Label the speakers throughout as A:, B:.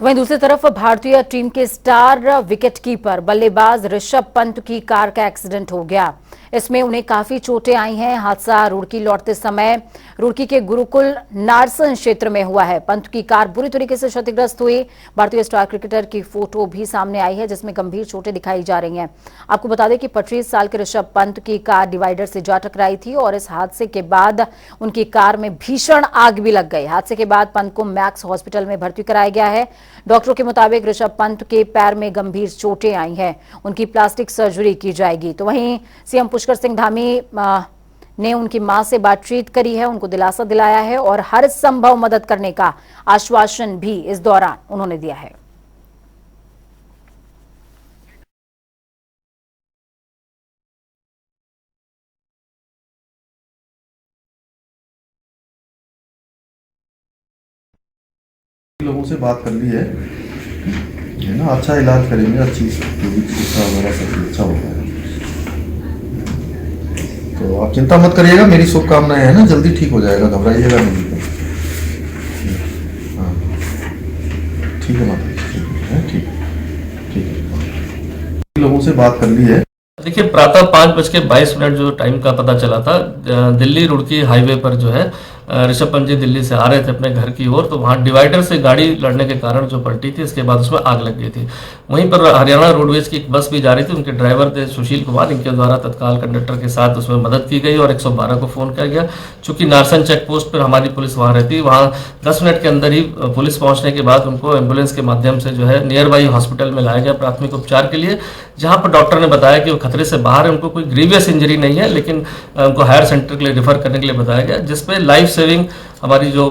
A: तो वहीं दूसरी तरफ भारतीय टीम के स्टार विकेटकीपर बल्लेबाज ऋषभ पंत की कार का एक्सीडेंट हो गया। इसमें उन्हें काफी चोटें आई हैं। हादसा रुड़की लौटते समय रुड़की के गुरुकुल नारसन क्षेत्र में हुआ है। पंत की कार बुरी तरीके से क्षतिग्रस्त हुई। भारतीय स्टार क्रिकेटर की फोटो भी सामने आई है जिसमें गंभीर चोटें दिखाई जा रही हैं। आपको बता दें कि 25 साल के ऋषभ पंत की कार डिवाइडर से जा टकराई थी और इस हादसे के बाद उनकी कार में भीषण आग भी लग गई। हादसे के बाद पंत को मैक्स हॉस्पिटल में भर्ती कराया गया है। डॉक्टरों के मुताबिक ऋषभ पंत के पैर में गंभीर चोटें आई हैं। उनकी प्लास्टिक सर्जरी की जाएगी। तो वहीं सीएम पुष्कर सिंह धामी ने उनकी मां से बातचीत करी है, उनको दिलासा दिलाया है और हर संभव मदद करने का आश्वासन भी इस दौरान उन्होंने दिया है।
B: लोगों से बात कर ली है ना, अच्छा इलाज करेंगे, अच्छी चिकित्सा वगैरह सब अच्छा होगा। तो आप चिंता मत करिएगा, मेरी शुभकामनाएं है ना, जल्दी ठीक हो जाएगा, घबराइएगा नहीं। हाँ ठीक है माता जी, ठीक है। लोगों से बात कर ली है।
C: देखिए, प्रातः 5:22 जो टाइम का पता चला था, दिल्ली रुड़की हाईवे पर जो है ऋषभ पंत जी दिल्ली से आ रहे थे अपने घर की ओर, तो वहां डिवाइडर से गाड़ी लड़ने के कारण जो पलटी थी, इसके बाद उसमें आग लग गई थी। वहीं पर हरियाणा रोडवेज की एक बस भी जा रही थी, उनके ड्राइवर थे सुशील कुमार, इनके द्वारा तत्काल कंडक्टर के साथ उसमें मदद की गई और 112 को फोन किया गया। चूंकि नारसन चेक पोस्ट पर हमारी पुलिस वहां रहती, वहां 10 मिनट के अंदर ही पुलिस पहुंचने के बाद उनको एम्बुलेंस के माध्यम से जो है नियर बाई हॉस्पिटल में लाया गया प्राथमिक उपचार के लिए, जहां पर डॉक्टर ने बताया कि वो खतरे से बाहर है, उनको कोई ग्रीवियस इंजरी नहीं है, लेकिन उनको हायर सेंटर के लिए रेफर करने के लिए बताया गया, जिसपे लाइफ सेविंग हमारी जो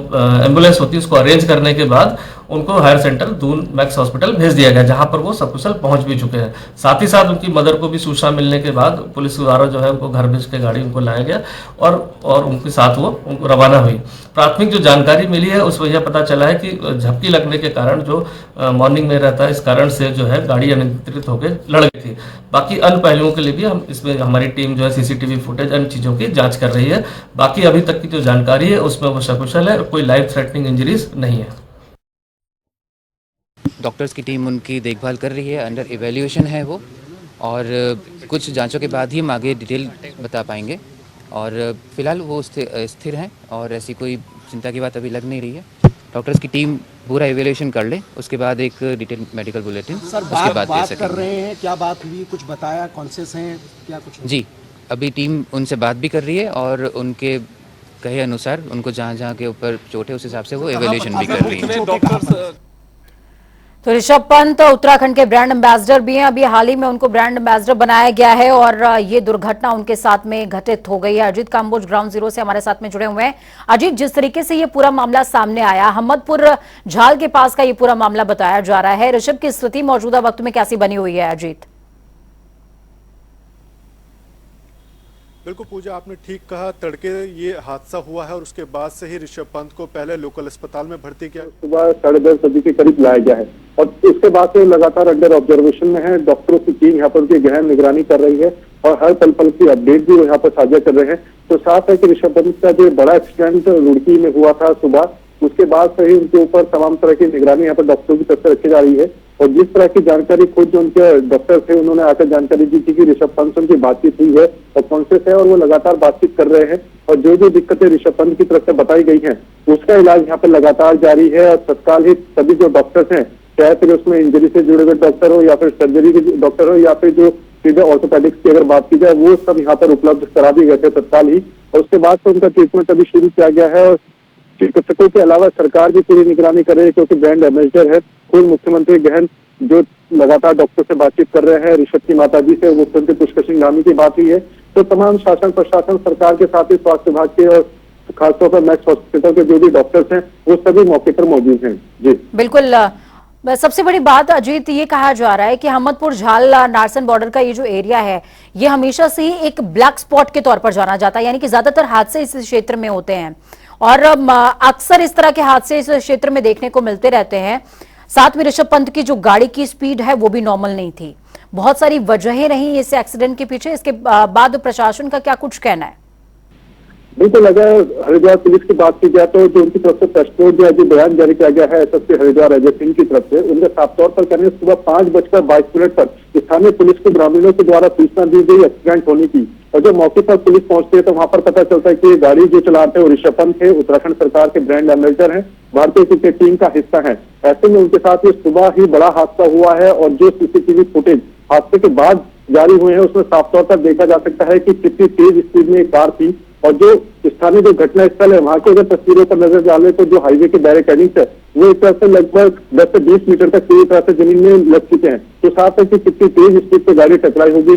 C: एम्बुलेंस होती है उसको अरेंज करने के बाद उनको higher center Doon Max hospital भेज दिया गया, जहां पर वो सकुशल पहुंच भी चुके हैं। साथ ही साथ उनकी मदर को भी सूचना मिलने के बाद पुलिस द्वारा जो है उनको घर भेज के गाड़ी उनको लाया गया और उनके साथ वो उनको रवाना हुई। प्राथमिक जो जानकारी मिली है उसमें यह पता चला है कि झपकी लगने के कारण जो मॉर्निंग में रहता है, इस कारण से जो है गाड़ी अनियंत्रित होकर लड़ गई थी। बाकी अन्य पहलुओं के लिए भी हम इसमें हमारी टीम जो है सीसीटीवी फुटेज अन्य चीजों की जांच कर रही है। बाकी अभी तक की जो जानकारी है उसमें वो सकुशल है, कोई लाइफ थ्रेटनिंग इंजरीज नहीं है।
D: डॉक्टर्स की टीम उनकी देखभाल कर रही है, अंडर इवैल्यूएशन है वो, और कुछ जांचों के बाद ही हम आगे डिटेल बता पाएंगे। और फिलहाल वो स्थिर हैं और ऐसी कोई चिंता की बात अभी लग नहीं रही है। डॉक्टर्स की टीम पूरा इवैल्यूएशन कर ले, उसके बाद एक डिटेल मेडिकल बुलेटिन उसके बाद दे सकेंगे।
E: कर रहे हैं, क्या बात हुई, कुछ बताया, कॉन्शियस हैं क्या कुछ?
D: जी, अभी टीम उनसे बात भी कर रही है और उनके कहे अनुसार उनको जहाँ जहाँ के ऊपर चोट है उस हिसाब से वो इवैल्यूएशन भी कर रही है।
A: तो ऋषभ पंत उत्तराखंड के ब्रांड एम्बेसडर भी हैं। अभी हाल ही में उनको ब्रांड एम्बेसडर बनाया गया है और ये दुर्घटना उनके साथ में घटित हो गई है। अजीत काम्बोज ग्राउंड जीरो से हमारे साथ में जुड़े हुए हैं। अजीत, जिस तरीके से ये पूरा मामला सामने आया, अहमदपुर झाल के पास का ये पूरा मामला बताया जा रहा है, ऋषभ की स्थिति मौजूदा वक्त में कैसी बनी हुई है? अजीत,
F: बिल्कुल पूजा, आपने ठीक कहा, तड़के ये हादसा हुआ है और उसके बाद से ही ऋषभ पंत को पहले लोकल अस्पताल में भर्ती किया।
G: सुबह 10:30 बजे के करीब लाया गया है और उसके बाद से लगातार अंडर ऑब्जर्वेशन में है। डॉक्टरों की टीम यहाँ पर उनकी गहन निगरानी कर रही है और हर पल पल की अपडेट भी वो यहाँ पर साझा कर रहे हैं। तो साफ है कि ऋषभ पंत का जो बड़ा एक्सीडेंट रुड़की में हुआ था सुबह, उसके बाद से ही उनके ऊपर तमाम तरह की निगरानी यहाँ पर डॉक्टरों की तरफ से रखी जा रही है। और जिस तरह की जानकारी खुद जो उनके डॉक्टर थे उन्होंने आकर जानकारी दी थी कि ऋषभ पंत से उनकी बातचीत हुई है और कॉन्शियस है और वो लगातार बातचीत कर रहे हैं और जो जो दिक्कतें ऋषभ पंत की तरफ से बताई गई हैं उसका इलाज यहाँ पर लगातार जारी है। और तत्काल ही सभी जो डॉक्टर्स हैं, चाहे फिर उसमें इंजरी से जुड़े हुए डॉक्टर हो या फिर सर्जरी के डॉक्टर हो या फिर जो सीधे ऑर्थोपेडिक्स की अगर बात की जाए, वो सब यहाँ पर उपलब्ध करा दिए गए थे तत्काल ही। और उसके बाद से उनका ट्रीटमेंट अभी शुरू किया गया है और चिकित्सकों के अलावा सरकार भी पूरी निगरानी कर रही है, क्योंकि ब्रांड एम्बेसडर है। खुद मुख्यमंत्री गहन जो लगातार डॉक्टर से बातचीत कर रहे हैं, ऋषभ की माता जी से मुख्यमंत्री पुष्कर सिंह धामी की बात हुई है। तो तमाम शासन प्रशासन सरकार के साथ ही स्वास्थ्य विभाग के और खासतौर पर मैक्स हॉस्पिटल के जो भी डॉक्टर्स हैं वो सभी मौके पर मौजूद हैं। जी
A: बिल्कुल। सबसे बड़ी बात अजीत, ये कहा जा रहा है कि अहमदपुर झाल नारसन बॉर्डर का ये जो एरिया है ये हमेशा से ही एक ब्लैक स्पॉट के तौर पर जाना जाता है, यानी कि ज्यादातर हादसे इस क्षेत्र में होते हैं और अक्सर इस तरह के हादसे इस क्षेत्र में देखने को मिलते रहते हैं। साथ में ऋषभ पंत की जो गाड़ी की स्पीड है वो भी नॉर्मल नहीं थी। बहुत सारी वजहें रही इस एक्सीडेंट के पीछे। इसके बाद प्रशासन का क्या कुछ कहना है?
G: बिल्कुल, अगर हरिद्वार पुलिस की बात की जाए तो जो उनकी तरफ से प्रेस नोट या जो बयान जारी किया गया है एसएसपी हरिद्वार अजय सिंह की तरफ से, उनके साफ तौर पर कहने सुबह 5:22 पर स्थानीय पुलिस को ग्रामीणों के द्वारा सूचना दी गई एक्सीडेंट होने की, और जब मौके पर पुलिस पहुंचती है तो वहां पर पता चलता है कि ये गाड़ी जो चलाते हैं वो ऋषभ पंत है, उत्तराखंड सरकार के ब्रांड एम्बेसडर हैं, भारतीय क्रिकेट टीम का हिस्सा है। ऐसे में उनके साथ ये सुबह ही बड़ा हादसा हुआ है, और जो सीसीटीवी फुटेज हादसे के बाद जारी हुए हैं उसमें साफ तौर पर देखा जा सकता है कि कितनी तेज स्पीड में कार थी, और जो स्थानीय जो घटना स्थल है वहां की अगर तस्वीरों पर नजर डालें तो जो हाईवे के बैरिकेडिंग्स है वो एक तरह से लगभग 10 से 20 मीटर तक पूरी तरह से जमीन में लग चुके हैं। तो साफ है कि कितनी तेज स्पीड से गाड़ी टकराई होगी,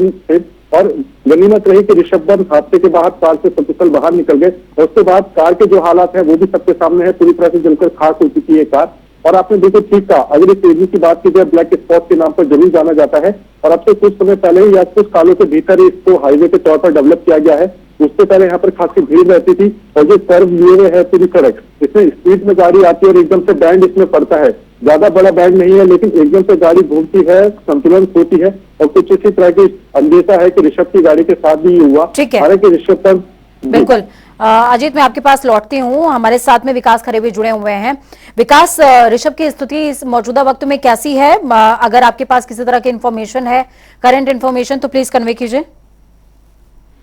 G: और गनीमत रही कि ऋषभ पंत हादसे के बाद कार से सकुशल बाहर निकल गए, और उसके बाद कार के जो हालात है वो भी सबके सामने है, पूरी तरह से जलकर खाक हो चुकी है कार। और आपने बिल्कुल ठीक कहा, अगर इस तेजी की बात की जाए ब्लैक स्पॉट के नाम पर जरूर जाना जाता है, और अब से कुछ समय पहले ही या कुछ सालों के भीतर ही इसको हाईवे के तौर पर डेवलप किया गया है। उससे पहले यहाँ पर खासी भीड़ रहती थी, और जो कर्व लिए हुए है पूरी सड़क, इसमें स्पीड में गाड़ी आती है और एकदम से बैंड इसमें पड़ता है, ज्यादा बड़ा बैंड नहीं है लेकिन एकदम से गाड़ी घूमती है, संतुलन खोती है, और कुछ इसी तरह की अंदेशा है कि ऋषभ की गाड़ी के साथ भी ये हुआ।
A: ठीक है,
G: हालांकि ऋषभ पंत
A: बिल्कुल। अजीत, मैं आपके पास लौटती हूँ, हमारे साथ में विकास खरे भी जुड़े हुए हैं। विकास, ऋषभ की स्थिति इस मौजूदा वक्त में कैसी है? अगर आपके पास किसी तरह की इंफॉर्मेशन है, करंट इंफॉर्मेशन, तो प्लीज कन्वे कीजिए।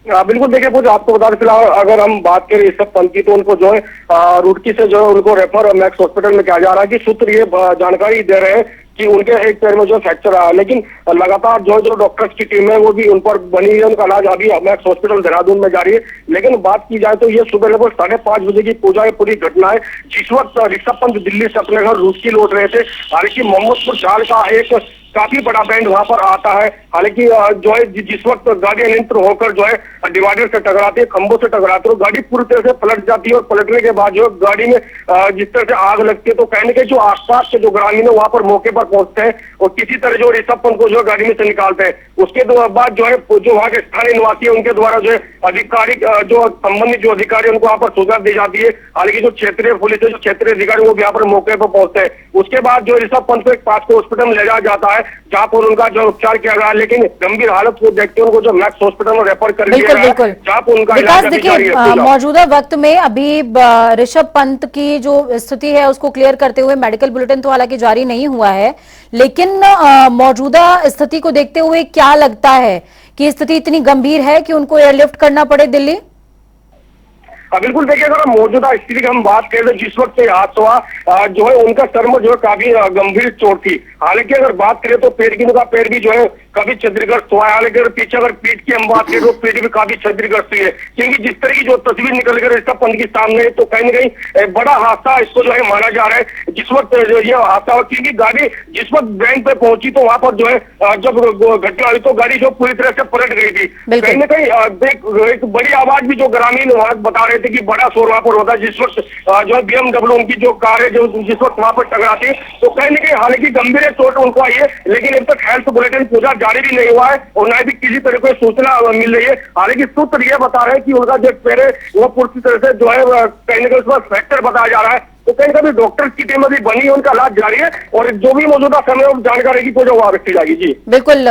H: बिल्कुल, देखिए पूजा, आपको बता दें फिलहाल अगर हम बात करें ऋषभ पंत की तो उनको जो है रुड़की से जो है उनको रेफर मैक्स हॉस्पिटल में किया जा रहा है। कि सूत्र ये जानकारी दे रहे हैं कि उनके एक पैर में जो फ्रैक्चर आया, लेकिन लगातार जो डॉक्टर्स की टीम है वो भी उन पर बनी है, उनका इलाज अभी मैक्स हॉस्पिटल देहरादून में जारी है। लेकिन बात की जाए तो ये सुबह लगभग 5:30 बजे की पूजा की पूरी घटना है, जिस वक्त ऋषभ पंत दिल्ली से अपने घर रुड़की लौट रहे थे। हालांकि मोहम्मदपुर चाल का एक काफी बड़ा बैंड वहां पर आता है। हालांकि जो है जिस वक्त गाड़ी अनियंत्रित होकर जो है डिवाइडर से टकराती है, खंभों से टकराती है, गाड़ी पूरी तरह से पलट जाती है, और पलटने के बाद जो गाड़ी में जिस तरह से आग लगती है तो कहने के जो आसपास के जो ग्रामीण है वहां पर मौके पर पहुंचते हैं और किसी तरह जो ऋषभ पंत को जो गाड़ी में से निकालते हैं। उसके बाद जो है जो वहाँ के स्थानीय निवासी है उनके द्वारा जो है अधिकारी जो संबंधित जो अधिकारी उनको वहाँ पर सूचना दी जाती है। हालांकि जो क्षेत्रीय पुलिस है, जो क्षेत्रीय अधिकारी वो भी यहाँ पर मौके पर पहुंचते हैं। उसके बाद जो ऋषभ पंत को एक पास को हॉस्पिटल में ले जाया जाता है, जहाँ पर उनका जो उपचार किया गया, लेकिन गंभीर हालत को देखते उनको जो मैक्स हॉस्पिटल में रेफर कर दिया गया, जहाँ पर उनका
A: विकास, देखिए मौजूदा वक्त में अभी ऋषभ पंत की जो स्थिति है उसको क्लियर करते हुए मेडिकल बुलेटिन तो हालांकि जारी नहीं हुआ है, लेकिन मौजूदा स्थिति को देखते हुए क्या लगता है कि स्थिति इतनी गंभीर है कि उनको एयरलिफ्ट करना पड़े दिल्ली?
H: बिल्कुल, देखिए अगर मौजूदा स्थिति की हम बात करें तो जिस वक्त हादसा हुआ जो है उनका सर में जो है काफी गंभीर चोट थी। हालांकि अगर बात करें तो पेट की उनका पैर भी जो है काफी क्षतिग्रस्त हुआ है। हालांकि पीछे अगर पीठ की हम बात करें तो पीठ भी काफी क्षतिग्रस्त हुई है, क्योंकि जिस तरह की जो तस्वीर निकल कर ऋषभ पंत के सामने तो कहीं ना कहीं बड़ा हादसा इसको जो है माना जा रहा है। जिस वक्त ये हादसा हुआ, क्योंकि गाड़ी जिस वक्त बैंक पे पहुंची तो वहां पर जो है जब घटना हुई तो गाड़ी जो पूरी तरह से पलट गई थी। कहीं ना कहीं एक बड़ी आवाज भी जो ग्रामीण वहां बता रहे थे कि बड़ा शोर वहां पर होता है जिस वक्त जो है BMW उनकी जो कार है जो जिस वक्त वहां पर टकराती है। तो कहीं ना कहीं हालांकि गंभीर चोट उनको आई है, लेकिन अब तक हेल्थ बुलेटिन पूजा जारी भी नहीं हुआ है और न भी किसी तरह की सूचना मिल रही है। हालांकि सूत्र ये बता रहे हैं कि उनका जो पैर है वो पूरी तरह से जो है कहीं ना कहीं उसका फ्रैक्चर बताया जा रहा है। तो कहीं कभी डॉक्टर की टीम अभी बनी है, उनका इलाज जारी है, और जो भी मौजूदा समय जानकारी की पूजा वहां रखी जाएगी। जी
A: बिल्कुल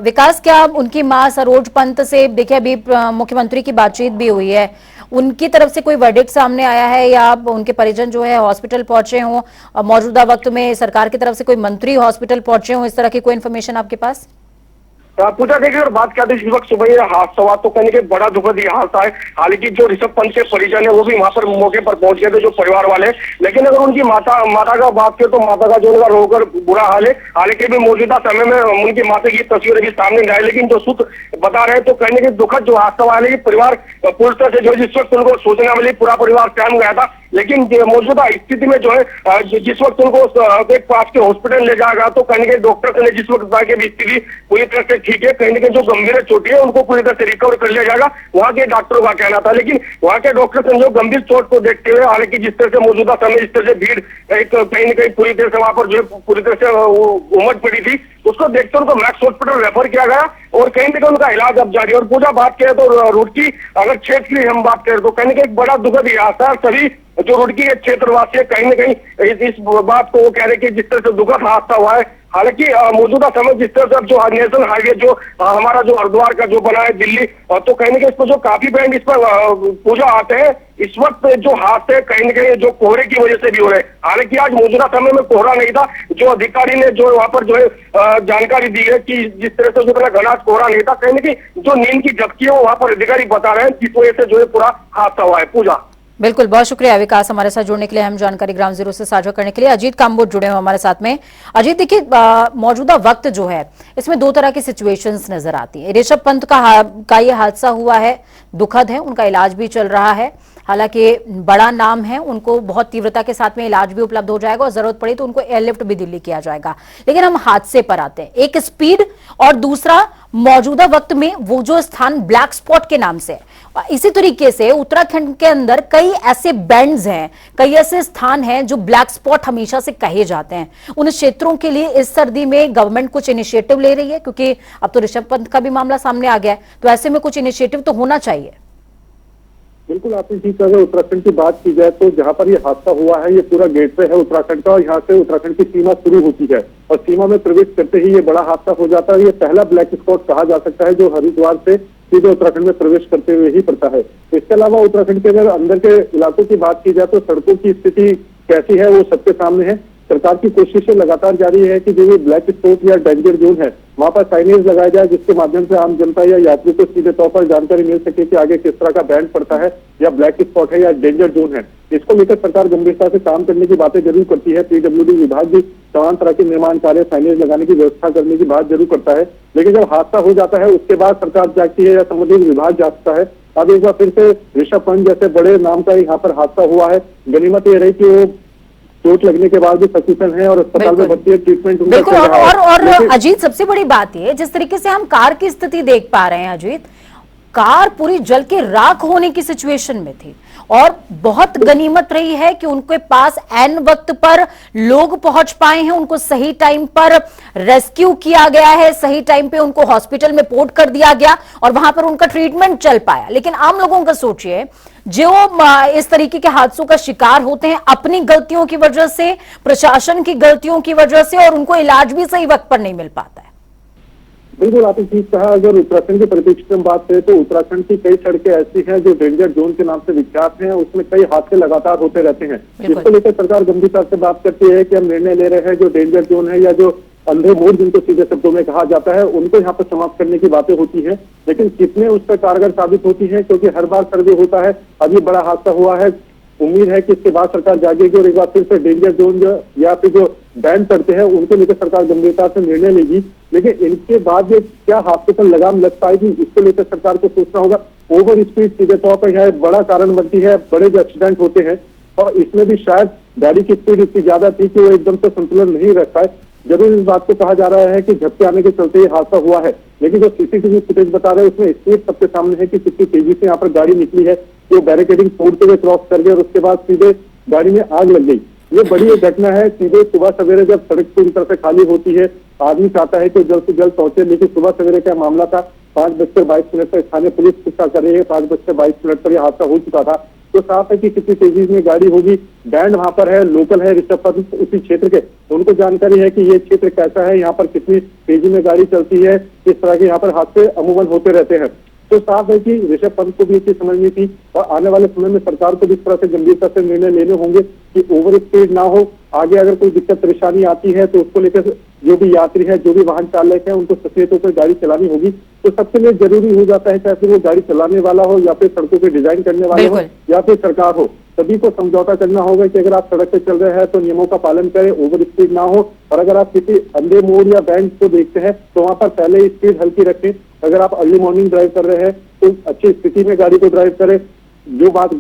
A: विकास, क्या उनकी मां सरोज पंत से देखिए अभी मुख्यमंत्री की बातचीत भी हुई है, उनकी तरफ से कोई वर्डिक्ट सामने आया है या उनके परिजन जो है हॉस्पिटल पहुंचे हों, मौजूदा वक्त में सरकार की तरफ से कोई मंत्री हॉस्पिटल पहुंचे हों, इस तरह की कोई इन्फॉर्मेशन आपके पास?
H: पूजा, देखिए अगर बात करते हैं इस वक्त सुबह ये हादसा हुआ तो कहने के बड़ा दुखद ये हादसा है। हालांकि जो ऋषभ पंत के परिजन है वो भी वहां पर मौके पर पहुंच गए थे, जो परिवार वाले। लेकिन अगर उनकी माता का बात करें तो माता का जो उनका रोकर बुरा हाल है। हालांकि भी मौजूदा समय में उनकी माता की तस्वीर अभी सामने नहीं आई, लेकिन जो सूत्र बता रहे हैं तो कहने के दुखद जो हादसा हुआ है, परिवार पूरी तरह से जो जिस वक्त उनको सूचना मिली पूरा परिवार सहम गया था। लेकिन मौजूदा स्थिति में जो है जिस वक्त उनको एक पास के हॉस्पिटल ले जाएगा तो कहने के डॉक्टर ने जिस वक्त बताया कि स्थिति पूरी तरह से ठीक है, कहने के जो गंभीर चोट है उनको पूरी तरह से रिकवर कर लिया जाएगा, वहां के डॉक्टरों का कहना था। लेकिन वहां के डॉक्टर ने जो गंभीर चोट को देखते हुए, हालांकि जिस तरह से मौजूदा समय इस तरह से भीड़ एक कहीं ना कहीं पूरी तरह से वहां पर जो पूरी तरह से उमड़ पड़ी थी, उसको देखते उनको मैक्स हॉस्पिटल रेफर किया गया। और कहीं ना कहीं उनका इलाज अब जारी है। और पूजा बात करें तो रुड़की अगर क्षेत्र की हम बात करें तो कहीं ना कहीं एक बड़ा दुखद हादसा है। सभी जो रुड़की के क्षेत्रवासी है कहीं ना कहीं इस बात को वो कह रहे हैं कि जिस तरह से दुखद हादसा हुआ है, हालांकि मौजूदा समय जिस तरह से अब जो नेशनल हाईवे जो हमारा जो हरिद्वार का जो बना है दिल्ली, तो कहीं ना कहीं इस पर जो काफी बैंड इस पर पूजा आते हैं, इस वक्त जो हादसे कहीं ना कहीं जो कोहरे की वजह से भी हो रहे हैं। हालांकि आज मौजूदा समय में कोहरा नहीं था, जो अधिकारी ने जो वहां पर जो है जानकारी दी है कि जिस तरह से जो घना कोहरा नहीं था, कहीं ना कहीं जो नींद की झपकी है वहां पर अधिकारी बता रहे हैं जिस वजह से जो है पूरा हादसा हुआ है। पूजा
A: बिल्कुल, बहुत शुक्रिया विकास हमारे साथ जुड़ने के लिए, हम जानकारी ग्राउंड जीरो से साझा करने के लिए। अजीत काम्बोज जुड़े हुए हमारे साथ में। अजीत देखिए, मौजूदा वक्त जो है इसमें दो तरह की सिचुएशंस नजर आती है। ऋषभ पंत का ये हादसा हुआ है, दुखद है, उनका इलाज भी चल रहा है, हालांकि बड़ा नाम है, उनको बहुत तीव्रता के साथ में इलाज भी उपलब्ध हो जाएगा और जरूरत पड़ी तो उनको एयरलिफ्ट भी दिल्ली किया जाएगा। लेकिन हम हादसे पर आते हैं, एक स्पीड और दूसरा मौजूदा वक्त में वो जो स्थान ब्लैक स्पॉट के नाम से। इसी तरीके से उत्तराखंड के अंदर कई ऐसे बैंड्स हैं, कई ऐसे स्थान हैं जो ब्लैक स्पॉट हमेशा से कहे जाते हैं। उन क्षेत्रों के लिए इस सर्दी में गवर्नमेंट कुछ इनिशिएटिव ले रही है, क्योंकि अब तो ऋषभ पंत का भी मामला सामने आ गया है, तो ऐसे में कुछ इनिशिएटिव तो होना चाहिए।
G: बिल्कुल, आपने ठीक कहा। उत्तराखंड की बात की जाए तो जहाँ पर ये हादसा हुआ है, ये पूरा गेटवे है उत्तराखंड का, और यहाँ से उत्तराखंड की सीमा शुरू होती है और सीमा में प्रवेश करते ही ये बड़ा हादसा हो जाता है। ये पहला ब्लैक स्पॉट कहा जा सकता है जो हरिद्वार से सीधे उत्तराखंड में प्रवेश करते हुए ही पड़ता है। इसके अलावा उत्तराखंड के अगर अंदर के इलाकों की बात की जाए तो सड़कों की स्थिति कैसी है वो सबके सामने है। सरकार की कोशिशें लगातार जारी है कि जो ये ब्लैक स्पॉट या डेंजर जोन है वहां पर साइनेज लगाया जाए, जिसके माध्यम से आम जनता या यात्री को सीधे तौर पर जानकारी मिल सके कि आगे किस तरह का बैंड पड़ता है, या ब्लैक स्पॉट है या डेंजर जोन है। इसको लेकर सरकार गंभीरता से काम करने की बातें जरूर करती है। पीडब्ल्यूडी विभाग भी तमाम तरह के निर्माण कार्य, साइनेज लगाने की व्यवस्था करने की बात जरूर करता है, लेकिन जब हादसा हो जाता है उसके बाद सरकार जागती है या संबंधित विभाग जागता है। अब एक बार फिर से ऋषभ पंत जैसे बड़े नाम का यहाँ पर हादसा हुआ है। गनीमत ये रही कि वो चोट लगने के बाद भी सकुशल है और अस्पताल में भर्ती है, ट्रीटमेंट उनका
A: बिल्कुल।
G: चल रहा है।
A: और अजीत, सबसे बड़ी बात ये, जिस तरीके से हम कार की स्थिति देख पा रहे हैं अजीत, कार पूरी जल के राख होने की सिचुएशन में थी और बहुत गनीमत रही है कि उनके पास एन वक्त पर लोग पहुंच पाए हैं, उनको सही टाइम पर रेस्क्यू किया गया है, सही टाइम पे उनको हॉस्पिटल में पोर्ट कर दिया गया और वहां पर उनका ट्रीटमेंट चल पाया। लेकिन आम लोगों का सोचिए, जो इस तरीके के हादसों का शिकार होते हैं अपनी गलतियों की वजह से, प्रशासन की गलतियों की वजह से, और उनको इलाज भी सही वक्त पर नहीं मिल पाता है।
G: बिल्कुल, आपने ठीक कहा। अगर उत्तराखंड के परिप्रेक्ष्य में बात करें तो उत्तराखंड की कई सड़कें ऐसी हैं जो डेंजर जोन के नाम से विख्यात हैं, उसमें कई हादसे लगातार होते रहते हैं। इसको लेकर सरकार गंभीरता से बात करती है कि हम निर्णय ले रहे हैं जो डेंजर जोन है या जो अंधे मोड़ जिनको सीधे शब्दों में कहा जाता है उनको यहाँ पर समाप्त करने की बातें होती है, लेकिन कितने उस पर कारगर साबित होती है, क्योंकि हर बार सर्वे होता है। अभी बड़ा हादसा हुआ है, उम्मीद है कि इसके बाद सरकार जागेगी और एक बार फिर से डेंजर जोन या फिर जो बैन करते हैं उनको लेकर सरकार गंभीरता से निर्णय लेगी। लेकिन इनके बाद ये क्या हादसे पर लगाम लग पाएगी, इसको लेकर सरकार को सोचना होगा। ओवर स्पीड सीधे तौर पर यहाँ बड़ा कारण बनती है, बड़े जो एक्सीडेंट होते हैं, और इसमें भी शायद गाड़ी की स्पीड इतनी ज्यादा थी कि वो एकदम से संतुलन नहीं रख पाए। जरूर इस बात को कहा जा रहा है कि झटके आने के चलते ये हादसा हुआ है, लेकिन जो सीसीटीवी फुटेज बता रहे हैं उसमें स्पीड सबके सामने है कि कितनी तेजी से यहाँ पर गाड़ी निकली है, वो बैरिकेडिंग तोड़ते हुए क्रॉस कर गए और उसके बाद सीधे गाड़ी में आग लग गई। ये बड़ी एक घटना है। सीधे सुबह सवेरे जब सड़क पूरी तरह से खाली होती है, आदमी चाहता है कि जल्द से जल्द पहुंचे, लेकिन सुबह सवेरे का मामला था। 5:22 पर स्थानीय पुलिस पूछा कर रही है, 5:22 पर यह हादसा हो चुका था। तो साफ है कि कितनी तेजी में गाड़ी होगी। बैंड वहां पर है, लोकल है ऋषभ पंत उसी क्षेत्र के, तो उनको जानकारी है कि ये क्षेत्र कैसा है, यहाँ पर कितनी तेजी में गाड़ी चलती है, किस तरह के यहाँ पर हादसे अमूमन होते रहते हैं। तो साफ है कि ऋषभ पंत को भी ये चीज समझनी थी और आने वाले समय में सरकार को भी इस तरह से गंभीरता से निर्णय लेने होंगे कि ओवर स्पीड ना हो। आगे अगर कोई दिक्कत परेशानी आती है तो उसको लेकर जो भी यात्री है, जो भी वाहन चालक है, उनको सचेत होकर गाड़ी चलानी होगी। तो सबके लिए जरूरी हो जाता है, चाहे फिर वो गाड़ी चलाने वाला हो या फिर सड़कों पे डिजाइन करने वाला हो या फिर सरकार हो, सभी को समझौता करना होगा कि अगर आप सड़क पे चल रहे हैं तो नियमों का पालन करें, ओवर स्पीड ना हो। और अगर आप किसी अंधे मोड़ या बैंड को देखते हैं तो वहां पर पहले ही स्पीड हल्की रखें। अगर आप अर्ली मॉर्निंग ड्राइव कर रहे हैं तो अच्छी स्थिति में गाड़ी को ड्राइव करें। जो बात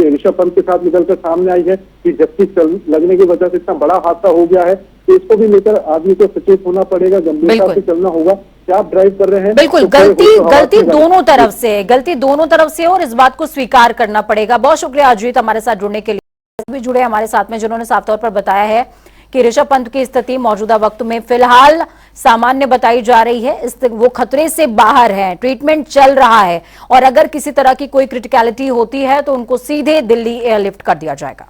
G: ऋषभ पंत के साथ निकलकर सामने आई है कि झटके लगने की वजह से इतना बड़ा हादसा हो गया है, तो इसको भी लेकर आदमी को सचेत होना पड़ेगा, गंभीरता से चलना होगा। क्या आप ड्राइव कर रहे हैं?
A: बिल्कुल, गलती दोनों तरफ से, गलती दोनों तरफ से, और इस बात को स्वीकार करना पड़ेगा। बहुत शुक्रिया अजीत हमारे साथ जुड़ने के लिए। भी जुड़े हमारे साथ में जिन्होंने साफ तौर पर बताया है कि ऋषभ पंत की स्थिति मौजूदा वक्त में फिलहाल सामान्य बताई जा रही है। वो खतरे से बाहर है, ट्रीटमेंट चल रहा है और अगर किसी तरह की कोई क्रिटिकलिटी होती है तो उनको सीधे दिल्ली एयरलिफ्ट कर दिया जाएगा।